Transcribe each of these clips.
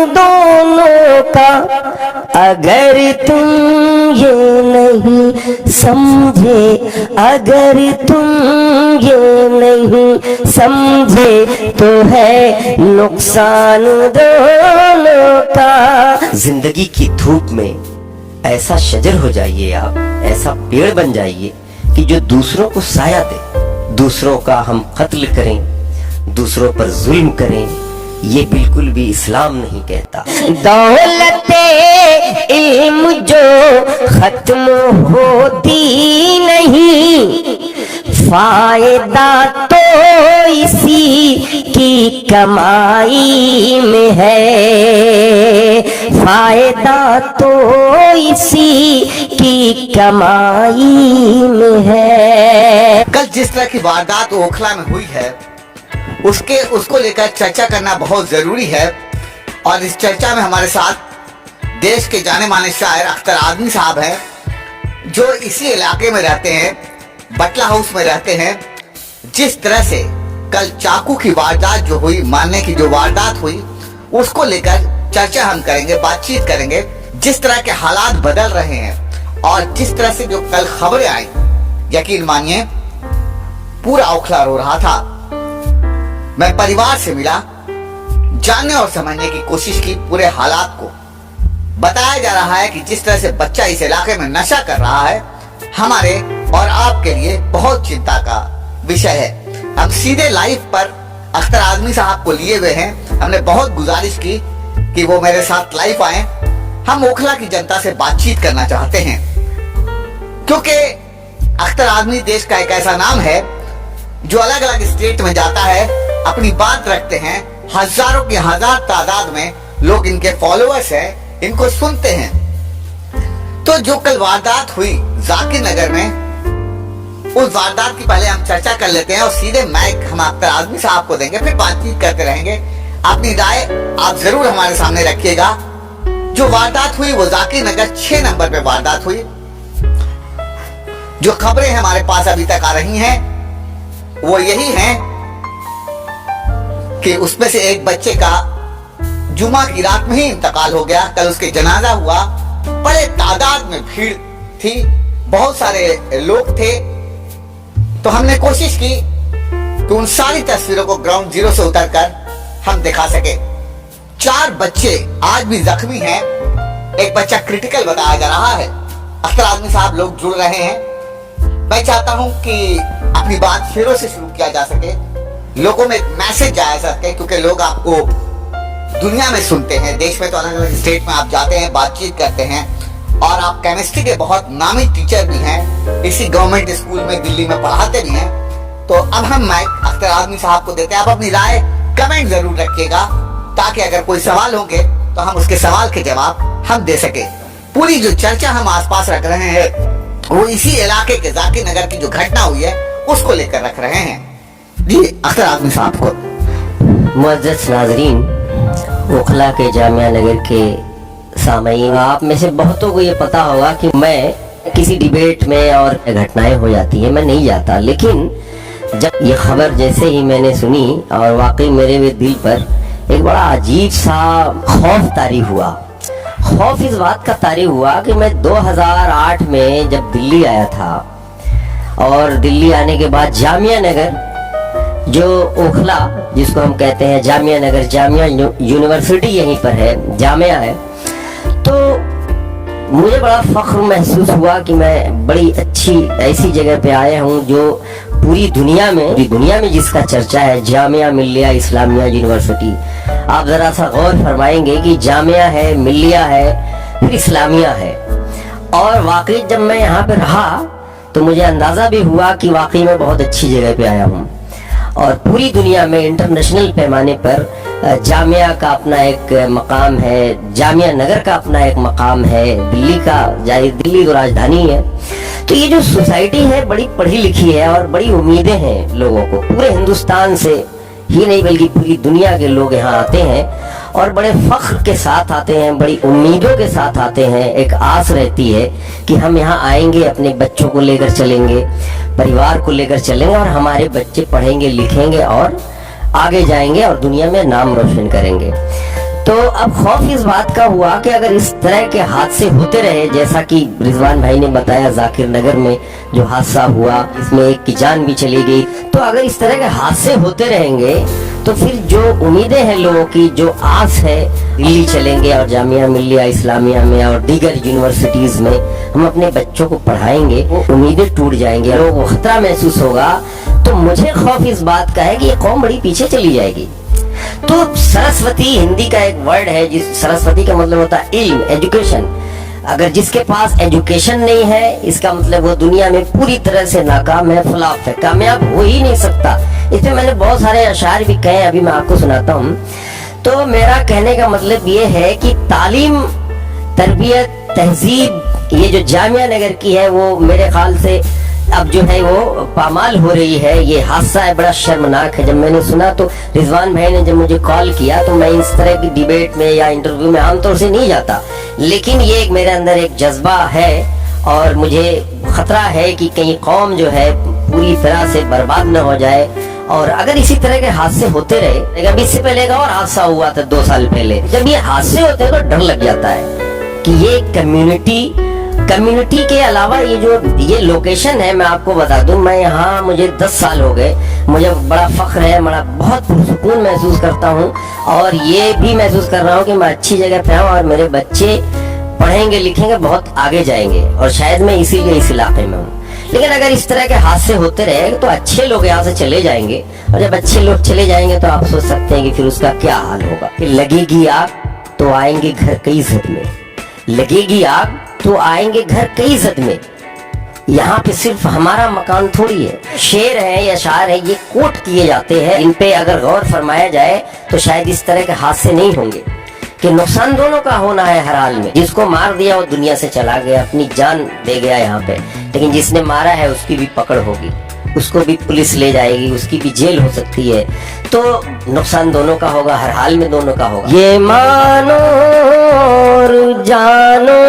दोनों का। अगर तुम ये नहीं समझे, अगर तुम ये नहीं समझे तो है नुकसान दोनों का। जिंदगी की धूप में ऐसा शजर हो जाइए आप, ऐसा पेड़ बन जाइए कि जो दूसरों को साया दे। दूसरों का हम कत्ल करें, दूसरों पर जुल्म करें, ये बिल्कुल भी इस्लाम नहीं कहता। दौलते इल्म जो खत्म होती नहीं, फायदा तो इसी की कमाई में है, फायदा तो इसी की कमाई में है। कल जिस तरह की वारदात ओखला में हुई है उसको लेकर चर्चा करना बहुत जरूरी है। और इस चर्चा में हमारे साथ देश के जाने माने शायर अख्तर आदमी साहब हैं, जो इसी इलाके में रहते हैं, बटला हाउस में रहते हैं। जिस तरह से कल चाकू की वारदात जो हुई, मारने की जो वारदात हुई, उसको लेकर चर्चा हम करेंगे, बातचीत करेंगे। जिस तरह के हालात बदल रहे हैं और जिस तरह से जो कल खबरें आई, यकीन मानिए पूरा ओखला रो रहा था। मैं परिवार से मिला, जानने और समझने की कोशिश की पूरे हालात को। बताया जा रहा है कि जिस तरह से बच्चा इस इलाके में नशा कर रहा है, हमारे और आपके लिए बहुत चिंता का विषय है। हम सीधे लाइव पर अख्तर आदमी साहब को लिए हुए हैं। हमने बहुत गुजारिश की कि वो मेरे साथ लाइव आए। हम ओखला की जनता से बातचीत करना चाहते हैं, क्योंकि अख्तर आदमी देश का एक ऐसा नाम है जो अलग अलग स्टेट में जाता है, अपनी बात रखते हैं। हजारों की हजार तादाद में लोग इनके फॉलोअर्स हैं, इनको सुनते हैं। तो जो कल वारदात हुई जाकिर नगर में, उस वारदात की पहले हम चर्चा कर लेते हैं और सीधे माइक हम अख्तर आदमी साहब को देंगे, फिर बातचीत करते रहेंगे। अपनी राय आप जरूर हमारे सामने रखिएगा। जो वारदात हुई वो जाकिर नगर 6 नंबर पे वारदात हुई। जो खबरें हमारे पास अभी तक आ रही हैं वो यही हैं कि उसमें से एक बच्चे का जुमा की रात में ही इंतकाल हो गया। कल उसके जनाजा हुआ, बड़े तादाद में भीड़ थी, बहुत सारे लोग थे। तो हमने कोशिश की कि उन सारी तस्वीरों को ग्राउंड जीरो से उतरकर हम दिखा सके। 4 बच्चे आज भी जख्मी हैं, एक बच्चा क्रिटिकल बताया जा रहा है। अख्तर आदमी साहब लोग जुड़ रहे हैं। मैं चाहता हूं कि अपनी बात शेरों से शुरू किया जा सके, लोगों में एक मैसेज जाया जा सके, क्योंकि लोग आपको दुनिया में सुनते हैं। देश में तो अलग अलग स्टेट में आप जाते हैं, बातचीत करते हैं, और आप केमिस्ट्री के बहुत नामी टीचर भी हैं, इसी गवर्नमेंट स्कूल में दिल्ली में पढ़ाते भी हैं। तो अब हम माइक अख्तर आदमी साहब को देते हैं। आप अपनी राय कमेंट जरूर रखिएगा, ताकि अगर कोई सवाल होंगे तो हम उसके सवाल के जवाब हम दे सके। पूरी जो चर्चा हम आसपास रख रहे हैं वो इसी इलाके के जाकिर नगर की जो घटना हुई है उसको लेकर रख रहे हैं। जी अख्तर आदमी साहब को। मुअज़्ज़ज़ नाज़रीन, ओखला के जामिया नगर के सामईन, आप में से बहुतों को ये पता होगा कि मैं किसी डिबेट में और घटनाएं हो जाती हैं मैं नहीं जाता, लेकिन जब ये खबर जैसे ही मैंने सुनी और वाकई मेरे भी दिल पर एक बड़ा अजीब सा खौफ तारी हुआ। खौफ इस बात का तारी हुआ कि मैं 2008 में जब दिल्ली आया था, और दिल्ली आने के बाद जामिया नगर जो ओखला जिसको हम कहते हैं जामिया नगर, जामिया यूनिवर्सिटी यहीं पर है, जामिया है, तो मुझे बड़ा फख्र महसूस हुआ कि मैं बड़ी अच्छी ऐसी जगह पे आया हूँ जो पूरी दुनिया में जिसका चर्चा है, जामिया मिल्लिया इस्लामिया यूनिवर्सिटी। आप जरा सा गौर फरमाएंगे कि जामिया है, मिल्लिया है, फिर इस्लामिया है। और वाकई जब मैं यहाँ पे रहा तो मुझे अंदाजा भी हुआ कि वाकई में बहुत अच्छी जगह पे आया हूँ। और पूरी दुनिया में इंटरनेशनल पैमाने पर जामिया का अपना एक मकाम है, जामिया नगर का अपना एक मकाम है, दिल्ली का दिल्ली तो राजधानी है। तो ये जो सोसाइटी है बड़ी पढ़ी लिखी है और बड़ी उम्मीदें हैं लोगों को, पूरे हिंदुस्तान से ही नहीं बल्कि पूरी दुनिया के लोग यहाँ आते हैं और बड़े फख्र के साथ आते हैं, बड़ी उम्मीदों के साथ आते हैं। एक आस रहती है कि हम यहाँ आएंगे, अपने बच्चों को लेकर चलेंगे, परिवार को लेकर चलेंगे और हमारे बच्चे पढ़ेंगे लिखेंगे और आगे जाएंगे और दुनिया में नाम रोशन करेंगे। تو اب خوف اس بات کا ہوا کہ اگر اس طرح کے حادثے ہوتے رہے جیسا کہ رضوان بھائی نے بتایا ذاکر نگر میں جو حادثہ ہوا اس میں ایک کی جان بھی چلی گئی، تو اگر اس طرح کے حادثے ہوتے رہیں گے تو پھر جو امیدیں ہیں لوگوں کی، جو آس ہے دلی چلیں گے اور جامعہ ملیہ اسلامیہ میں اور دیگر یونیورسٹیز میں ہم اپنے بچوں کو پڑھائیں گے، وہ امیدیں ٹوٹ جائیں گے، لوگوں کو خطرہ محسوس ہوگا۔ تو مجھے خوف اس بات کا ہے کہ یہ قوم بڑی پیچھے چلی جائے گی۔ تو سرسوتی ہندی کا ایک ورڈ ہے، جس سرسوتی کا مطلب ہوتا ہے علم، ایجوکیشن۔ اگر جس کے پاس ایجوکیشن نہیں ہے اس کا مطلب وہ دنیا میں پوری طرح سے ناکام ہے، فلاپ ہے، کامیاب ہو ہی نہیں سکتا۔ اس میں نے بہت سارے اشعار بھی کہے، ابھی میں آپ کو سناتا ہوں۔ تو میرا کہنے کا مطلب یہ ہے کہ تعلیم، تربیت، تہذیب یہ جو جامعہ نگر کی ہے وہ میرے خیال سے اب جو ہے وہ پامال ہو رہی ہے۔ یہ حادثہ ہے، بڑا شرمناک ہے۔ جب میں نے سنا تو رضوان بھائی نے جب مجھے کال کیا تو میں اس طرح کی ڈیبیٹ میں یا انٹرویو میں عام طور سے نہیں جاتا، لیکن یہ ایک میرے اندر ایک جذبہ ہے اور مجھے خطرہ ہے کہ کہیں قوم جو ہے پوری طرح سے برباد نہ ہو جائے۔ اور اگر اسی طرح کے حادثے ہوتے رہے، ابھی اس سے پہلے کا اور حادثہ ہوا تھا 2 سال پہلے، جب یہ حادثے ہوتے ہیں تو ڈر لگ جاتا ہے کہ یہ کمیونٹی کے علاوہ یہ لوکیشن ہے۔ میں آپ کو بتا دوں، میں یہاں مجھے 10 سال ہو گئے، مجھے بڑا فخر ہے، بہت پرسکون محسوس کرتا ہوں اور یہ بھی محسوس کر رہا ہوں کہ میں اچھی جگہ پہ ہوں اور میرے بچے پڑھیں گے لکھیں گے، بہت آگے جائیں گے، اور شاید میں اسی لیے اس علاقے میں ہوں۔ لیکن اگر اس طرح کے حادثے ہوتے رہے تو اچھے لوگ یہاں سے چلے جائیں گے، اور جب اچھے لوگ چلے جائیں گے تو آپ سوچ سکتے ہیں کہ پھر اس کا کیا حال ہوگا۔ کہ لگے گی آگ تو آئیں گے گھر کئی زد میں، لگے گی آگ تو آئیں گے گھر کئی زد میں، یہاں پہ صرف ہمارا مکان تھوڑی ہے۔ شعر ہے یا اشعار ہے، یہ کوٹ کیے جاتے ہیں، ان پہ اگر غور فرمایا جائے تو شاید اس طرح کے حادثے نہیں ہوں گے۔ کہ نقصان دونوں کا ہونا ہے ہر حال میں، جس کو مار دیا وہ دنیا سے چلا گیا، اپنی جان دے گیا یہاں پہ، لیکن جس نے مارا ہے اس کی بھی پکڑ ہوگی، اس کو بھی پولیس لے جائے گی، اس کی بھی جیل ہو سکتی ہے۔ تو نقصان دونوں کا ہوگا، ہر حال میں دونوں کا ہوگا۔ یہ مانو اور جانو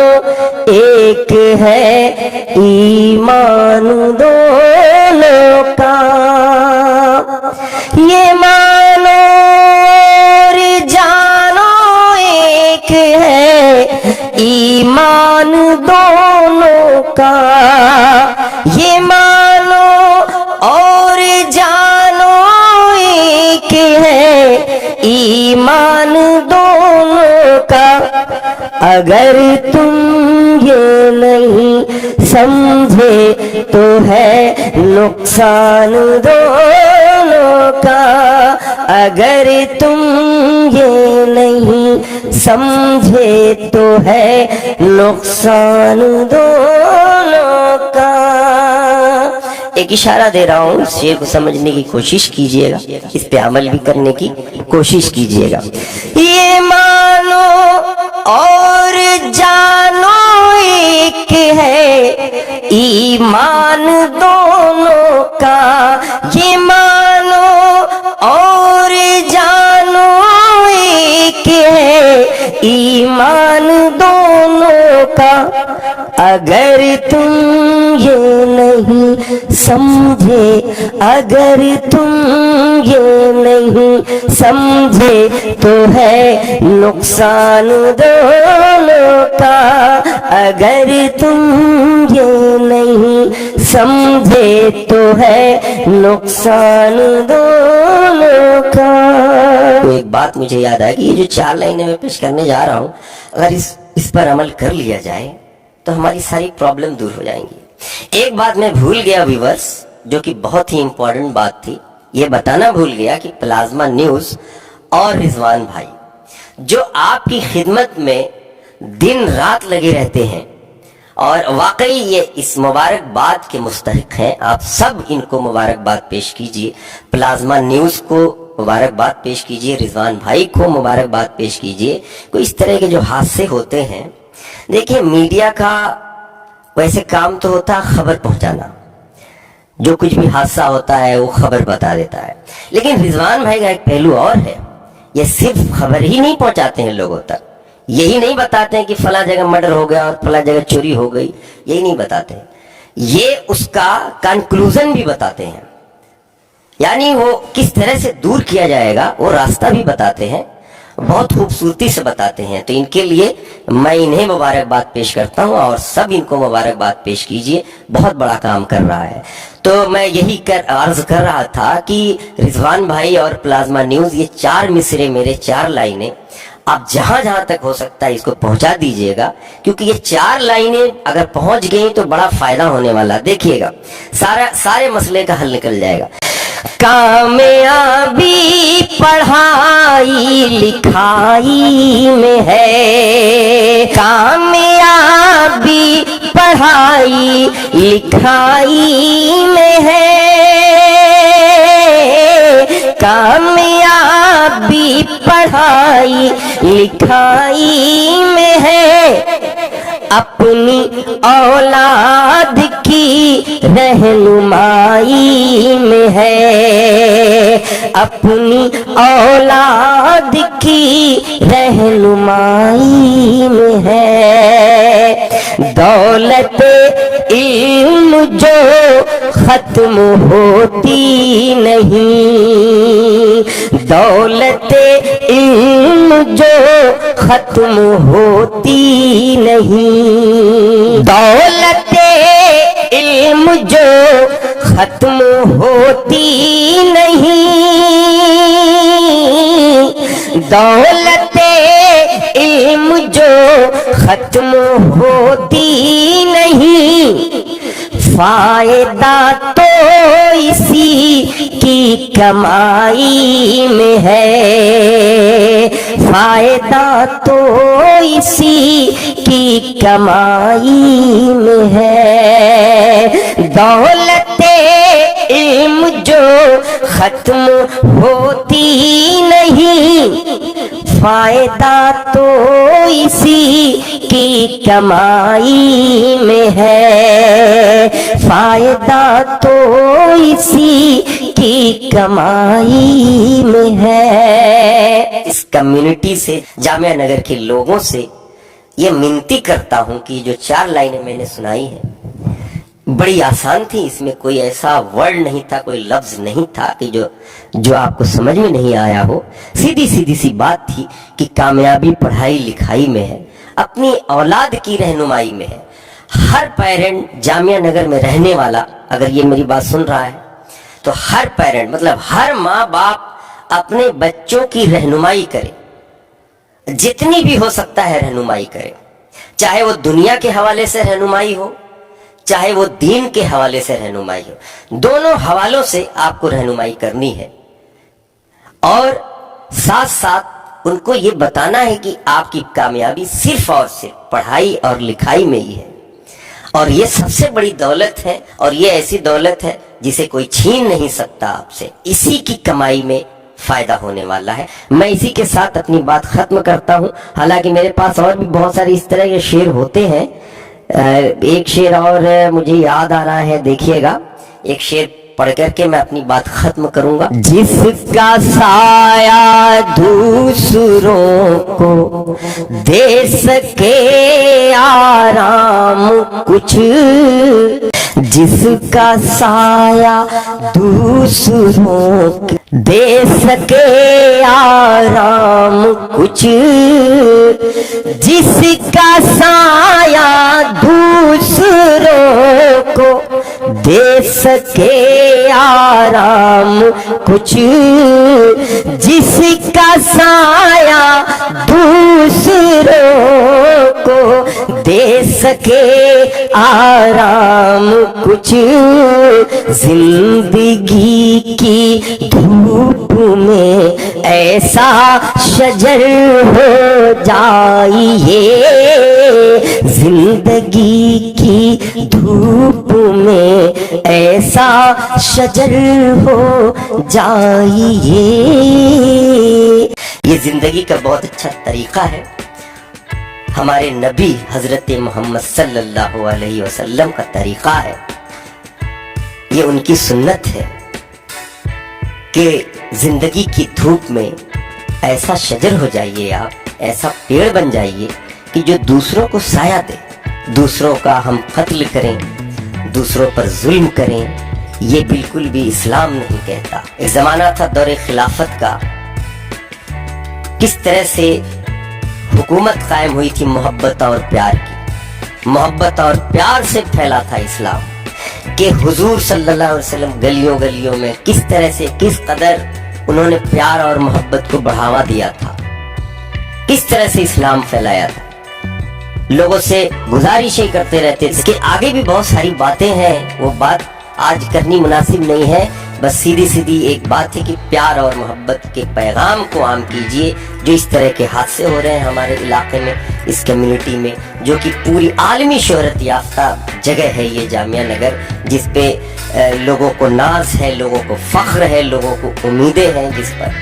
ایک ہے ایمان دونوں کا، یہ مانو اور جانو ایک ہے ایمان دونوں کا، یہ مانو اور جانو ایک ہے ایمان دونوں کا، اگر تم یہ نہیں سمجھے تو ہے نقصان دونوں کا، اگر تم یہ نہیں سمجھے تو ہے نقصان دونوں کا۔ ایک اشارہ دے رہا ہوں، اس شعر کو سمجھنے کی کوشش کیجئے گا، اس پہ عمل بھی کرنے کی کوشش کیجئے گا۔ یہ مانو اور جانو ایک ہے ایمان دونوں کا، یہ مانو اور جانو ایک ہے ایمان دونوں کا، اگر تم یہ نہیں سمجھے، اگر تم یہ نہیں سمجھے تو ہے نقصان دونوں کا، اگر تم یہ نہیں سمجھے تو ہے نقصان دونوں کا۔ تو ایک بات مجھے یاد آئی کہ یہ جو 4 لائنیں میں پیش کرنے جا رہا ہوں، اگر اس پر عمل کر لیا جائے تو ہماری ساری پرابلم دور ہو جائیں گی۔ ایک بات میں بھول گیا ویورز، جو کہ بہت ہی امپورٹنٹ بات تھی، یہ بتانا بھول گیا کہ پلازما نیوز اور رضوان بھائی جو آپ کی خدمت میں دن رات لگے رہتے ہیں اور واقعی یہ اس مبارکباد کے مستحق ہیں، آپ سب ان کو مبارکباد پیش کیجئے، پلازما نیوز کو مبارکباد پیش کیجئے، رضوان بھائی کو مبارکباد پیش کیجئے۔ کوئی اس طرح کے جو حادثے ہوتے ہیں، دیکھیں میڈیا کا ویسے کام تو ہوتا ہے خبر پہنچانا، جو کچھ بھی حادثہ ہوتا ہے وہ خبر بتا دیتا ہے، لیکن رضوان بھائی کا ایک پہلو اور ہے، یہ صرف خبر ہی نہیں پہنچاتے ہیں لوگوں تک، یہی نہیں بتاتے ہیں کہ فلاں جگہ مرڈر ہو گیا اور فلاں جگہ چوری ہو گئی، یہی نہیں بتاتے، یہ اس کا کنکلوژن بھی بتاتے ہیں، یعنی وہ کس طرح سے دور کیا جائے گا وہ راستہ بھی بتاتے ہیں، बहुत खूबसूरती से बताते हैं। तो इनके लिए मैं इन्हें मुबारकबाद पेश करता हूँ और सब इनको मुबारकबाद पेश कीजिए, बहुत बड़ा काम कर रहा है। तो मैं यही अर्ज कर रहा था कि रिजवान भाई और प्लाज्मा न्यूज, ये 4 मिसरे मेरे 4 लाइनें आप जहां जहां तक हो सकता है इसको पहुंचा दीजिएगा, क्योंकि ये 4 लाइनें अगर पहुंच गई तो बड़ा फायदा होने वाला। देखिएगा सारे मसले का हल निकल जाएगा। कामयाबी पढ़ाई लिखाई में है, कामयाबी पढ़ाई लिखाई में है, कामयाबी पढ़ाई लिखाई में है, अपनी औलाद की रहनुमाई में है, अपनी औलाद की रहनुमाई में है। दौलत इल्म जो खत्म होती नहीं, दौलत इल्म जो खत्म होती नहीं, दौलत इल्म जो खत्म होती नहीं, दौलत इल्म जो खत्म होती नहीं, फायदा तो इसी की कमाई में है, फायदा तो इसी की कमाई में है। दौलत इल्म जो खत्म होती नहीं, फायदा तो इसी की कमाई में है, फायदा तो इसी की कमाई में है। इस कम्युनिटी से, जामिया नगर के लोगों से ये मिनती करता हूं कि जो 4 लाइनें मैंने सुनाई हैं बड़ी आसान थी, इसमें कोई ऐसा वर्ड नहीं था, कोई लफ्ज नहीं था कि जो आपको समझ में नहीं आया हो। सीधी सीधी सी बात थी कि कामयाबी पढ़ाई लिखाई में है, अपनी औलाद की रहनुमाई में है। हर पेरेंट जामिया नगर में रहने वाला अगर ये मेरी बात सुन रहा है तो हर पेरेंट मतलब हर माँ बाप अपने बच्चों की रहनुमाई करे, जितनी भी हो सकता है रहनुमाई करे, चाहे वो दुनिया के हवाले से रहनुमाई हो, चाहे वो दीन के हवाले से रहनुमाई हो, दोनों हवालों से आपको रहनुमाई करनी है। और साथ साथ उनको ये बताना है कि आपकी कामयाबी सिर्फ और सिर्फ पढ़ाई और लिखाई में ही है, और ये सबसे बड़ी दौलत है, और ये ऐसी दौलत है जिसे कोई छीन नहीं सकता आपसे। इसी की कमाई में फायदा होने वाला है। मैं इसी के साथ अपनी बात खत्म करता हूं। हालांकि मेरे पास और भी बहुत सारे इस तरह के शेर होते हैं। एक शेर और मुझे याद आ रहा है, देखिएगा, एक शेर पढ़ करके मैं अपनी बात खत्म करूंगा। जिसका साया दूसरों को दे सके आराम कुछ, जिसका साया दूसरों को दे सके आराम कुछ, जिसका साया दूसरों को दे सके आराम कुछ, जिसका साया दूसरों को दे सके आराम कुछ, जिंदगी की धूप में ऐसा शजर हो जाइए, जिंदगी की धूप में ऐसा शजर हो जाइए। ये जिंदगी का बहुत अच्छा तरीका है। हमारे नबी हजरत मोहम्मद सल्लल्लाहु अलैहि वसल्लम का तरीका है, ये उनकी सुन्नत है कि जिंदगी की धूप में ऐसा शजर हो जाइए, आप ऐसा पेड़ बन जाइए कि जो दूसरों को साया दे। दूसरों का हम कत्ल करें, दूसरों पर जुल्म करें, ये बिल्कुल भी इस्लाम नहीं कहता। एक जमाना था दौरे खिलाफत का किस तरह से हुकूमत कायम हुई थी मोहब्बत और प्यार की। मोहब्बत और प्यार से फैला था इस्लाम कि हुजूर सल्लल्लाहु अलैहि वसल्लम गलियों गलियों में किस तरह से, किस कदर उन्होंने प्यार और मोहब्बत को बढ़ावा दिया था, किस तरह से इस्लाम फैलाया था। लोगों से गुजारिशें करते रहते थे। इसके आगे भी बहुत सारी बातें हैं, वो बात आज करनी मुनासिब नहीं है। बस सीधी सीधी एक बात है कि प्यार और मोहब्बत के पैगाम को आम कीजिए। जो इस तरह के हादसे हो रहे हैं हमारे इलाके में, इस कम्युनिटी में, जो कि पूरी आलमी शोहरत याफ्ता जगह है ये जामिया नगर, जिस पे लोगों को नाज है, लोगों को फख्र है, लोगों को उम्मीदें हैं जिस पर।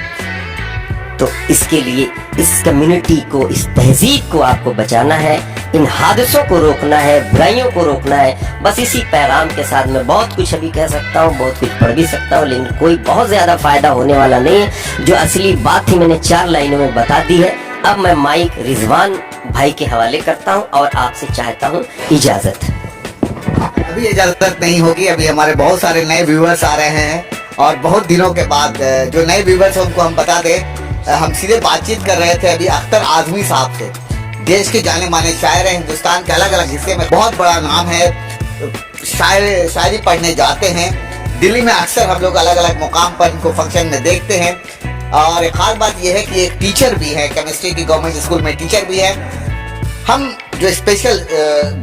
तो इसके लिए इस कम्युनिटी को, इस तहजीब को आपको बचाना है, इन हादसों को रोकना है, बुराइयों को रोकना है। बस इसी पैगाम के साथ मैं बहुत कुछ अभी कह सकता हूँ, बहुत कुछ पढ़ भी सकता हूँ, लेकिन कोई बहुत ज्यादा फायदा होने वाला नहीं है। जो असली बात थी मैंने 4 लाइनों में बता दी है। अब मैं माइक रिजवान भाई के हवाले करता हूँ और आपसे चाहता हूँ इजाजत। अभी इजाजत नहीं होगी, अभी हमारे बहुत सारे नए व्यूअर्स आ रहे हैं और बहुत दिनों के बाद जो नए व्यूअर्स हैं उनको हम बता दें, हम सीधे बातचीत कर रहे थे अभी अख्तर आजमी साहब से। देश के जाने माने शायर हैं, हिंदुस्तान के अलग अलग हिस्से में बहुत बड़ा नाम है, शायरी पढ़ने जाते हैं। दिल्ली में अक्सर हम लोग अलग अलग मुकाम पर इनको फंक्शन में देखते हैं। और एक खास बात यह है कि एक टीचर भी है, केमिस्ट्री की गवर्नमेंट स्कूल में टीचर भी है। हम जो स्पेशल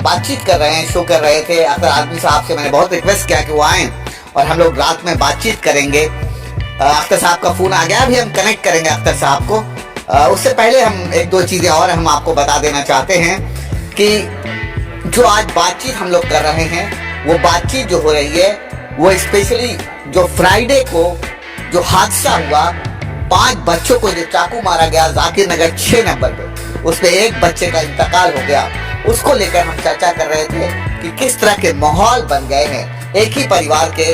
बातचीत कर रहे हैं, शो कर रहे थे अख्तर आजमी साहब से, मैंने बहुत रिक्वेस्ट किया कि वो आएँ और हम लोग रात में बातचीत करेंगे। अख्तर साहब का फोन आ गया, अभी हम कनेक्ट करेंगे अख्तर साहब को। उससे पहले हम 1-2 चीजें और हम आपको बता देना चाहते हैं कि जो आज बातचीत हम लोग कर रहे हैं, वो बातचीत जो हो रही है वो स्पेशली जो फ्राइडे को जो हादसा हुआ, 5 बच्चों को जो चाकू मारा गया जाकिर नगर 6 नंबर पे, उसमें एक बच्चे का इंतकाल हो गया, उसको लेकर हम चर्चा कर रहे थे कि किस तरह के माहौल बन गए हैं। एक ही परिवार के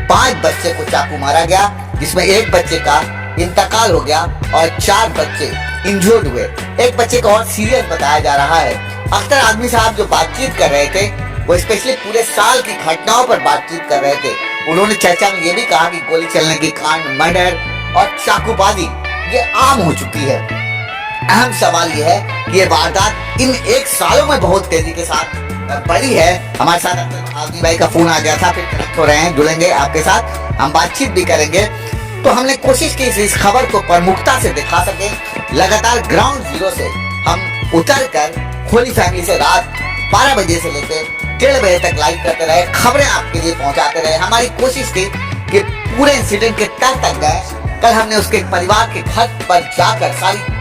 5 बच्चे को चाकू मारा गया, जिसमें एक बच्चे का इंतकाल हो गया और 4 बच्चे इंजर्ड हुए। एक बच्चे को और सीरियस बताया जा रहा है। अख्तर आजमी साहब जो बातचीत कर रहे थे वो स्पेशली पूरे साल की घटनाओं पर बातचीत कर रहे थे। उन्होंने चर्चा में ये भी कहा कि गोली चलने की कांड, मर्डर और चाकूबाजी ये आम हो चुकी है। अहम सवाल ये है कि ये वारदात इन 1 सालों में बहुत तेजी के साथ बढ़ी है। हमारे साथ आजमी भाई का फोन आ गया था, फिर कनेक्ट हो रहे हैं, जुड़ेंगे आपके साथ, हम बातचीत भी करेंगे। तो हमने कोशिश की इस खबर को प्रमुखता से दिखा सके। लगातार ग्राउंड जीरो से हम उतर कर होली फैमिली से रात 12 बजे से लेकर 1:30 बजे तक लाइव करते रहे, खबरें आपके लिए पहुंचाते रहे। हमारी कोशिश थी कि पूरे इंसिडेंट के तह तक गए। कल हमने उसके परिवार के घर पर जाकर सारी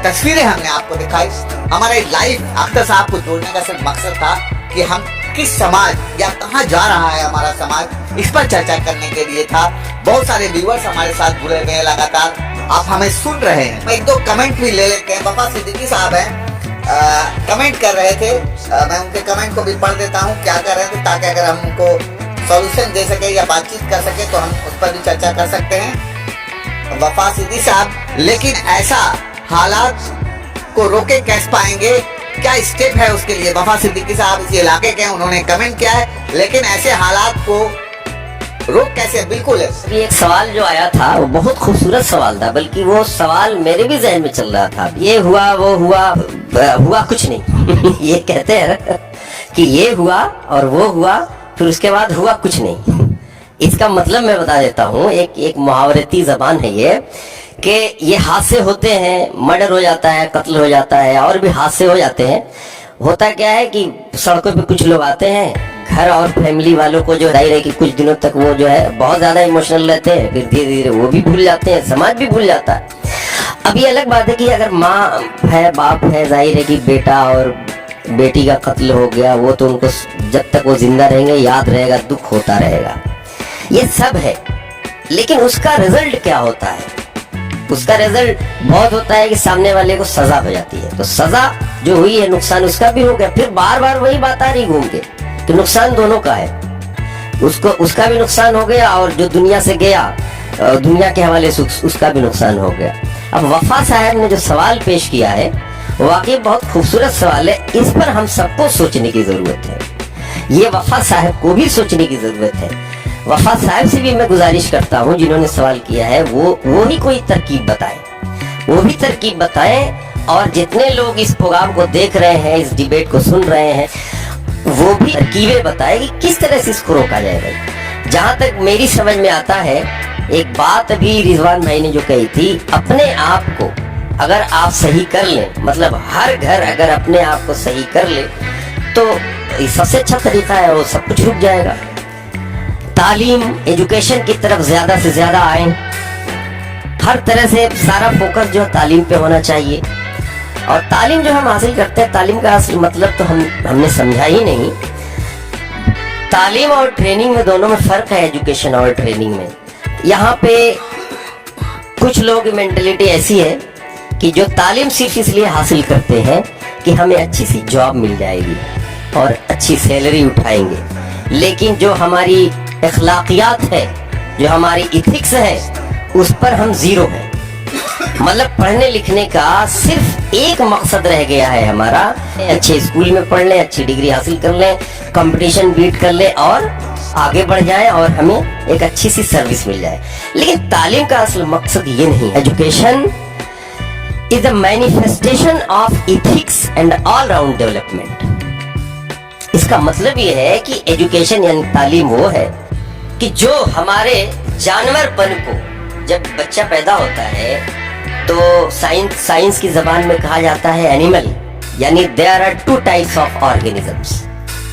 तस्वीरें हमने आपको दिखाई। हमारे लाइव अख्तर साहब को जोड़ने का सिर्फ मकसद था कि हम किस समाज या कहाँ जा रहा है हमारा समाज, इस पर चर्चा करने के लिए था। बहुत सारे व्यूअर्स हमारे साथ जुड़े हुए हैं, लगातार आप हमें सुन रहे हैं। 1-2 कमेंट भी ले लेते हैं। वफा सिद्दीकी साहब हैं, कमेंट कर रहे थे, मैं उनके कमेंट को भी पढ़ देता हूँ क्या कर रहे थे, ताकि अगर हम उनको सॉल्यूशन दे सके या बातचीत कर सके तो हम उस पर भी चर्चा कर सकते हैं। वफा सिद्दीकी साहब, लेकिन ऐसा हालात को रोके कैसे पाएंगे, क्या स्टेप है उसके लिए? वफा सिद्दीकी साहब इस इलाके के हैं, उन्होंने कमेंट किया है, लेकिन ऐसे हालात को रोक कैसे? बिल्कुल है। एक सवाल जो आया था वो बहुत खूबसूरत सवाल था, बल्कि वो सवाल मेरे भी जहन में चल रहा था। ये हुआ, वो हुआ कुछ नहीं। ये कहते हैं कि ये हुआ और वो हुआ, फिर उसके बाद हुआ कुछ नहीं। इसका मतलब मैं बता देता हूँ, एक मुहावरती जबान है ये, कि ये हादसे होते हैं, मर्डर हो जाता है, कत्ल हो जाता है, और भी हादसे हो जाते हैं। होता क्या है कि सड़कों पे कुछ लोग आते हैं, घर और फैमिली वालों को जो जाहिर है कि कुछ दिनों तक वो जो है बहुत ज्यादा इमोशनल रहते हैं, फिर धीरे धीरे वो भी भूल जाते हैं, समाज भी भूल जाता है। अब ये अलग बात है कि अगर माँ है, बाप है, जाहिर है कि बेटा और बेटी का कत्ल हो गया, वो तो उनको जब तक वो जिंदा रहेंगे याद रहेगा, दुख होता रहेगा, ये सब है। लेकिन उसका रिजल्ट क्या होता है? उसका रिजल्ट बहुत होता है कि सामने वाले को सजा हो जाती है। तो सजा जो हुई है, नुकसान उसका भी हो गया, फिर बार बार वही बात आ रही घूम के कि नुकसान दोनों का है। उसका भी नुकसान हो गया और जो दुनिया से गया, दुनिया के हवाले से उसका भी नुकसान हो गया। अब वफा साहब ने जो सवाल पेश किया है वाकई बहुत खूबसूरत सवाल है। इस पर हम सबको सोचने की जरूरत है। ये वफा साहब को भी सोचने की जरूरत है। वफा साहब से भी मैं गुजारिश करता हूँ जिन्होंने सवाल किया है, वो ही कोई तरकीब बताए। वो भी तरकीब बताएं, और जितने लोग इस प्रोग्राम को देख रहे हैं, इस डिबेट को सुन रहे हैं, वो भी तरकीबें बताएं कि किस तरह से इसको रोका जाए। भाई जहां तक मेरी समझ में आता है, एक बात अभी रिजवान भाई ने जो कही थी, अपने आप को अगर आप सही कर लें, मतलब हर घर अगर अपने आप को सही कर ले, तो ये सबसे अच्छा तरीका है, वो सब कुछ रुक जाएगा। तालीम, एजुकेशन की तरफ ज्यादा से ज्यादा आए, हर तरह से सारा फोकस जो तालीम पे होना चाहिए। और तालीम जो हम हासिल करते हैं, तालीम का असल मतलब तो हमने समझा ही नहीं। तालीम और ट्रेनिंग में, दोनों में फर्क है, एजुकेशन और ट्रेनिंग में। यहाँ पे कुछ लोग की मेंटेलिटी ऐसी है कि जो तालीम सिर्फ इसलिए हासिल करते हैं कि हमें अच्छी सी जॉब मिल जाएगी और अच्छी सैलरी उठाएंगे, लेकिन जो हमारी अखलाकियात है, जो हमारी इथिक्स है, उस पर हम जीरो हैं। मतलब पढ़ने लिखने का सिर्फ एक मकसद रह गया है हमारा, अच्छे स्कूल में पढ़ लें, अच्छी डिग्री हासिल कर लें, कंपटीशन बीट कर लें और आगे बढ़ जाएं और हमें एक अच्छी सी सर्विस मिल जाए। लेकिन तालीम का असल मकसद ये नहीं है। Education is the manifestation of ethics and all round development. इसका मतलब ये है कि एजुकेशन यानी तालीम वो है कि जो हमारे जानवरपन को, जब बच्चा पैदा होता है तो साइंस की जबान में कहा जाता है एनिमल, यानी there are two types of organisms.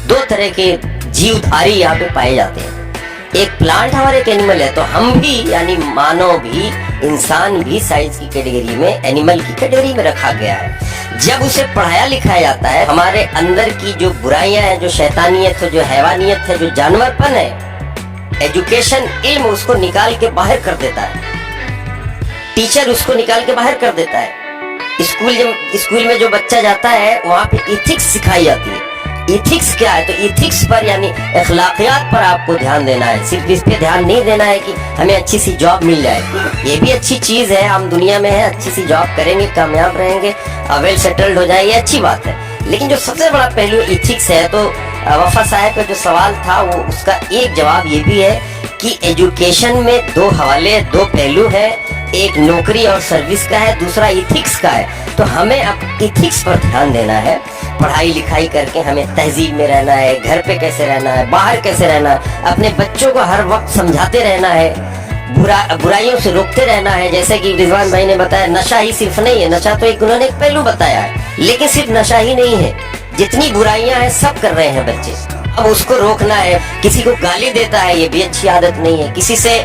दो तरह के जीवधारी यहाँ पे पाए जाते हैं, एक प्लांट है और एक एनिमल है। तो हम भी यानी मानव भी, इंसान भी साइंस की कैटेगरी में, एनिमल की कैटेगरी में रखा गया है। जब उसे पढ़ाया लिखाया जाता है, हमारे अंदर की जो बुराइयां हैं, जो शैतानियत है, जो हैवानियत है, जो जानवरपन है, एजुकेशन, इल्म उसको निकाल के बाहर कर देता है। टीचर उसको निकाल के बाहर कर देता है। स्कूल में जो बच्चा जाता है, वहाँ पे इथिक्स सिखाई जाती है। इथिक्स क्या है? तो इथिक्स पर यानी अखलाकियात पर आपको ध्यान देना है। सिर्फ इस पे ध्यान नहीं देना है कि हमें अच्छी सी जॉब मिल जाए। ये भी अच्छी चीज है, हम दुनिया में है, अच्छी सी जॉब करेंगे, कामयाब रहेंगे, वेल सेटल्ड हो जाए, ये अच्छी बात है। लेकिन जो सबसे बड़ा पहलू इथिक्स है, तो वफा साहब का जो सवाल था, वो उसका एक जवाब ये भी है कि एजुकेशन में दो हवाले, दो पहलू है, एक नौकरी और सर्विस का है, दूसरा इथिक्स का है। तो हमें अब इथिक्स पर ध्यान देना है। पढ़ाई लिखाई करके हमें तहजीब में रहना है, घर पे कैसे रहना है, बाहर कैसे रहना है, अपने बच्चों को हर वक्त समझाते रहना है, बुराइयों से रोकते रहना है। जैसे कि रिजवान भाई ने बताया, नशा ही सिर्फ नहीं है, नशा तो उन्होंने एक पहलू बताया है, लेकिन सिर्फ नशा ही नहीं है, जितनी बुराइयां हैं सब कर रहे हैं बच्चे। अब उसको रोकना है। किसी को गाली देता है, ये भी अच्छी आदत नहीं है। किसी से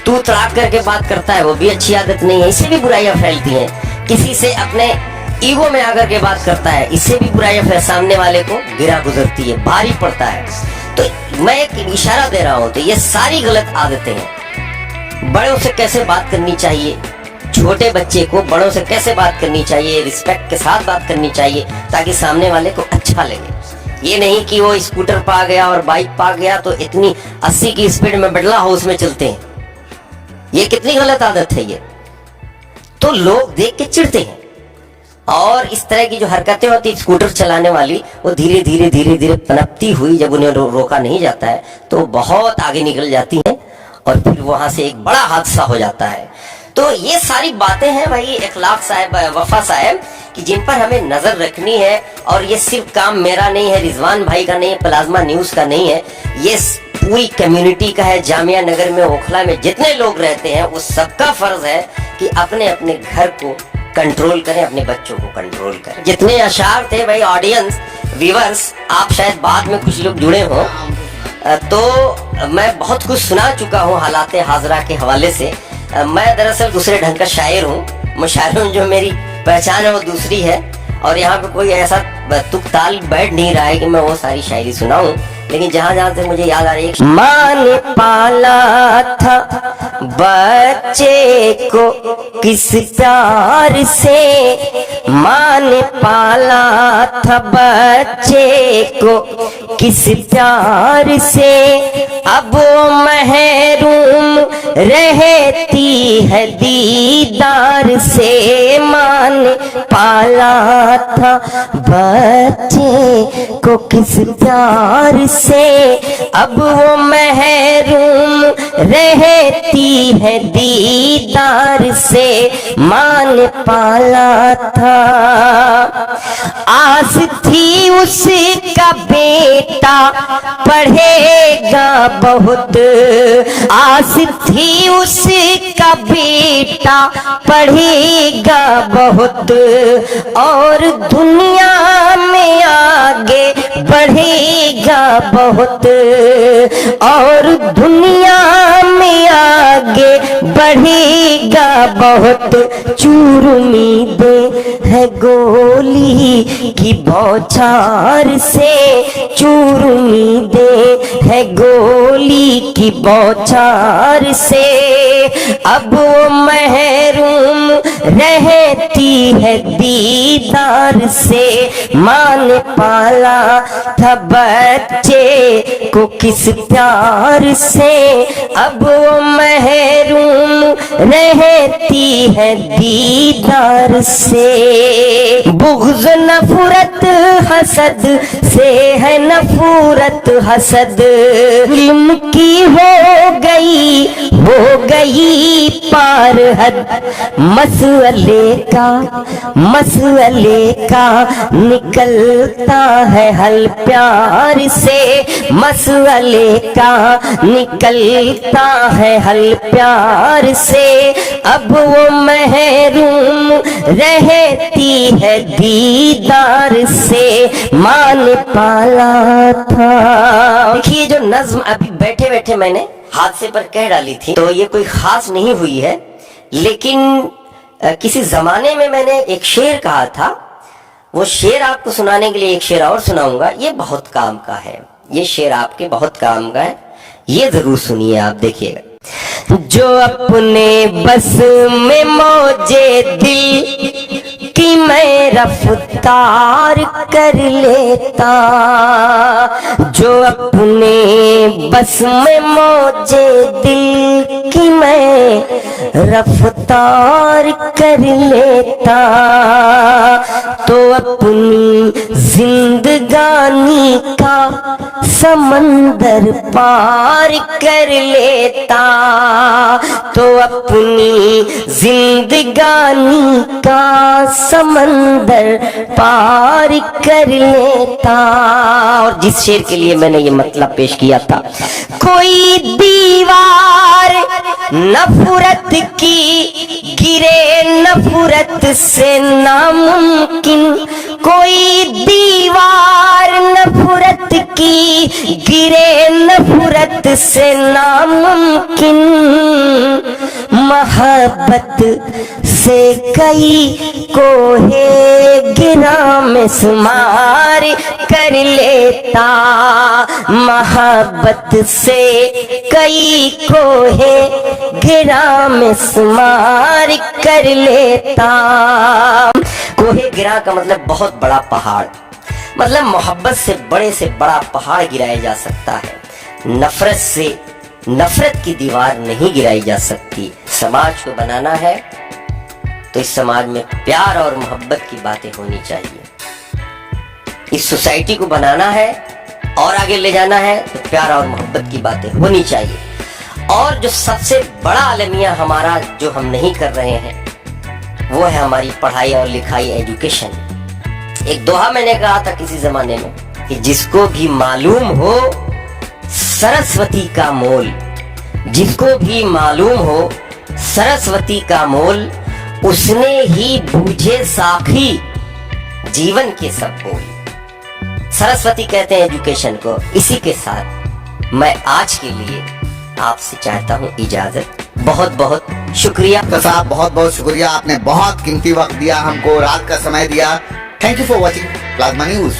तू तड़ाक करके बात करता है, वो भी अच्छी आदत नहीं है, इससे भी बुराइयां फैलती हैं। किसी से अपने ईगो में आकर के बात करता है, इससे भी बुराइयां सामने वाले को गिरा गुजरती है, भारी पड़ता है। तो मैं एक इशारा दे रहा हूं, तो ये सारी गलत आदतें हैं। बड़ों से कैसे बात करनी चाहिए, छोटे बच्चे को बड़ों से कैसे बात करनी चाहिए, रिस्पेक्ट के साथ बात करनी चाहिए, ताकि सामने वाले को अच्छा लगे। ये नहीं कि वो स्कूटर पा गया और बाइक पा गया तो इतनी 80 की स्पीड में बिड़ला हाउस में चलते हैं। ये कितनी गलत आदत है ये। तो लोग देख के चिढ़ते हैं, और इस तरह की जो हरकतें होती स्कूटर चलाने वाली, वो धीरे धीरे धीरे धीरे पनपती हुई, जब उन्हें रोका नहीं जाता है तो बहुत आगे निकल जाती हैं, और फिर वहां से एक बड़ा हादसा हो जाता है। तो ये सारी बातें हैं भाई इखलाक साहब, वफा साहब, कि जिन पर हमें नजर रखनी है। और ये सिर्फ काम मेरा नहीं है, रिजवान भाई का नहीं है, प्लाज्मा न्यूज का नहीं है, ये पूरी कम्युनिटी का है। जामिया नगर में, ओखला में जितने लोग रहते हैं, उस सबका फर्ज है कि अपने अपने घर को कंट्रोल करें, अपने बच्चों को कंट्रोल करें। जितने अशार थे भाई, ऑडियंस, व्यूअर्स, आप शायद बाद में कुछ लोग जुड़े हो, तो मैं बहुत कुछ सुना चुका हूँ हालात हाजरा के हवाले से। मैं दरअसल दूसरे ढंग का शायर हूँ, मुशायरों जो मेरी पहचान है वो दूसरी है, और यहाँ पे कोई ऐसा तुक ताल बैठ नहीं रहा है कि मैं वो सारी शायरी सुनाऊं। लेकिन जहाँ जहाँ से मुझे याद आ रही है, माँ ने पाला था बच्चे को किस प्यार से, माँ ने पाला था बच्चे को किस प्यार से, अब वो महरूम रहती है दीदार से। माँ ने पाला था बच्चे को किस प्यार से, अब वो महरूम रहती है दीदार से मान पाला था। आस थी उसका बेटा पढ़ेगा बहुत, आस थी उसका बेटा पढ़ेगा बहुत और दुनिया में आगे बढ़ेगा बहुत, और दुनिया में आगे बढ़ेगा बहुत। चूर उम्मीदें है गोली की बौछार से, चूर उम्मीदें है गोली की बौछार से। अब वो महरूम रहती है दीदार से, माँ ने पाला था बच्चे को किस प्यार से। अब वो महरूम रहती है दीदार से। बुग़्ज़ नफ़रत हसद से है नफ़रत हसद, जुल्म की हो गई पार हद। मसले का निकलता है हल प्यार से, मसले का निकलता है हल प्यार से। अब वो महरूम रहती है दीदार से, माँ ने पाला था। देखिए जो नज्म अभी बैठे बैठे मैंने हादसे पर कह डाली थी, तो ये कोई खास नहीं हुई है, लेकिन किसी जमाने में मैंने एक शेर कहा था। वो शेर आपको सुनाने के लिए एक शेर और सुनाऊंगा, ये बहुत काम का है, ये शेर आपके बहुत काम का है, ये जरूर सुनिए आप, देखिएगा। जो अपने बस में मौजे दिल की मैं रफ्तार कर लेता, जो अपने बस में मौजे दिल की मैं रफ्तार कर लेता, तो अपनी जिंदगानी का समंदर पार कर लेता, तो अपनी जिंदगानी का समंदर पार कर लेता। और जिस शेर के लिए मैंने ये मतलब पेश किया था, कोई दीवार नफरत की गिरे नफरत से नामुमकिन, कोई दीवार नफरत की गिरे नफरत से नामुमकिन, मोहब्बत से कई कोहे गिरा में शुमार कर लेता, मोहब्बत से कई कोहे गिरा में शुमार कर लेता। कोहे गिरा का मतलब बहुत बड़ा पहाड़, मतलब मोहब्बत से बड़ा पहाड़ गिराया जा सकता है, नफरत से नफरत की दीवार नहीं गिराई जा सकती। समाज को बनाना है तो इस समाज में प्यार और मोहब्बत की बातें होनी चाहिए। इस सोसाइटी को बनाना है और आगे ले जाना है तो प्यार और मोहब्बत की बातें होनी चाहिए। और जो सबसे बड़ा अलमिया हमारा जो हम नहीं कर रहे हैं वो है हमारी पढ़ाई और लिखाई, एजुकेशन। एक दोहा मैंने कहा था किसी जमाने में कि जिसको भी मालूम हो सरस्वती का मोल, जिसको भी मालूम हो सरस्वती का मोल, उसने ही बूझे साखी जीवन के सब बोल। सरस्वती कहते हैं एजुकेशन को। इसी के साथ मैं आज के लिए आपसे चाहता हूँ इजाजत। बहुत बहुत शुक्रिया। तो साहब बहुत बहुत शुक्रिया, आपने बहुत कीमती वक्त दिया हमको, रात का समय दिया। Thank you for watching plasma news.